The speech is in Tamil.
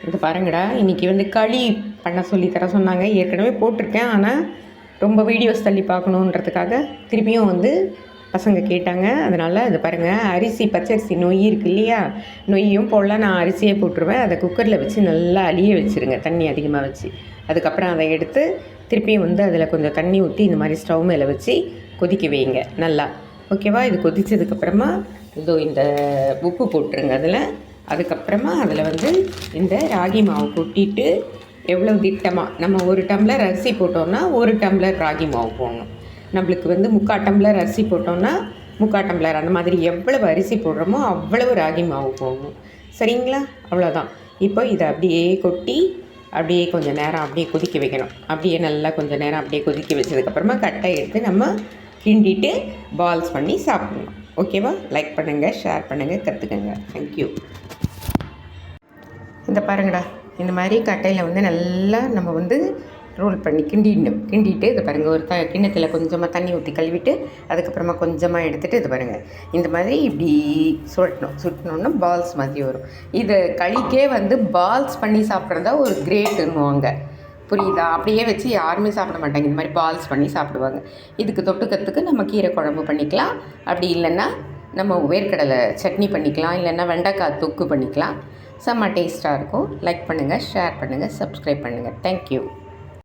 இது பாருங்கடா, இன்றைக்கி வந்து களி பண்ண சொல்லி தர சொன்னாங்க. ஏற்கனவே போட்டிருக்கேன், ஆனால் ரொம்ப வீடியோஸ் தள்ளி பார்க்கணுன்றதுக்காக திருப்பியும் வந்து பசங்க கேட்டாங்க. அதனால் இது பாருங்கள், அரிசி பச்சரிசி நொய் இருக்கு இல்லையா, நொய்யும் போடலாம். நான் அரிசியே போட்டுருவேன். அதை குக்கரில் வச்சு நல்லா அழிய வச்சுருங்க, தண்ணி அதிகமாக வச்சு. அதுக்கப்புறம் அதை எடுத்து திருப்பியும் வந்து அதில் கொஞ்சம் தண்ணி ஊற்றி இந்த மாதிரி ஸ்டவ் மேலே வச்சு கொதிக்க வைங்க நல்லா. ஓகேவா? இது கொதித்ததுக்கப்புறமா இதோ இந்த உப்பு போட்டுருங்க அதில். அதுக்கப்புறமா அதில் வந்து இந்த ராகி மாவு கொட்டிட்டு எவ்வளோ திட்டமாக நம்ம 1 டம்ளர் அரிசி போட்டோம்னா 1 டம்ளர் ராகி மாவு போடணும். நம்மளுக்கு வந்து 3/4 டம்ளர் அரிசி போட்டோம்னா 3/4 டம்ளர், அந்த மாதிரி எவ்வளவு அரிசி போடுறோமோ அவ்வளவு ராகி மாவு போடணும். சரிங்களா? அவ்வளோதான். இப்போ இதை அப்படியே கொட்டி அப்படியே கொஞ்சம் நேரம் அப்படியே கொதிக்க வைக்கணும். அப்படியே நல்லா கொஞ்சம் நேரம் அப்படியே கொதிக்க வச்சதுக்கப்புறமா கட்டை எடுத்து நம்ம கிண்டிட்டு பால்ஸ் பண்ணி சாப்பிடணும். ஓகேவா? லைக் பண்ணுங்கள், ஷேர் பண்ணுங்கள், கற்றுக்கங்க. தேங்க்யூ. இந்த பாருங்கடா, இந்த மாதிரி கட்டையில் வந்து நல்லா நம்ம வந்து ரோல் பண்ணி கிண்டிட்டு இது பாருங்கள், ஒரு கிண்ணத்தில் கொஞ்சமாக தண்ணி ஊற்றி கழுவிட்டு அதுக்கப்புறமா கொஞ்சமாக எடுத்துகிட்டு இது பாருங்கள், இந்த மாதிரி இப்படி சுட்டணுன்னா பால்ஸ் மாதிரி வரும். இது களிக்கே வந்து பால்ஸ் பண்ணி சாப்பிட்றதா ஒரு கிரேட்டுன்னுவாங்க. புரியுதா? அப்படியே வச்சு யாருமே சாப்பிட மாட்டாங்க, இந்த மாதிரி பால்ஸ் பண்ணி சாப்பிடுவாங்க. இதுக்கு தொட்டுக்கிறதுக்கு நம்ம கீரை குழம்பு பண்ணிக்கலாம். அப்படி இல்லைன்னா நம்ம வேர்க்கடலை சட்னி பண்ணிக்கலாம், இல்லைன்னா வெண்டைக்காய் தொக்கு பண்ணிக்கலாம். செம்ம டேஸ்ட்டாக இருக்கும். லைக் பண்ணுங்கள், ஷேர் பண்ணுங்கள், சப்ஸ்கிரைப் பண்ணுங்கள். தேங்க்யூ.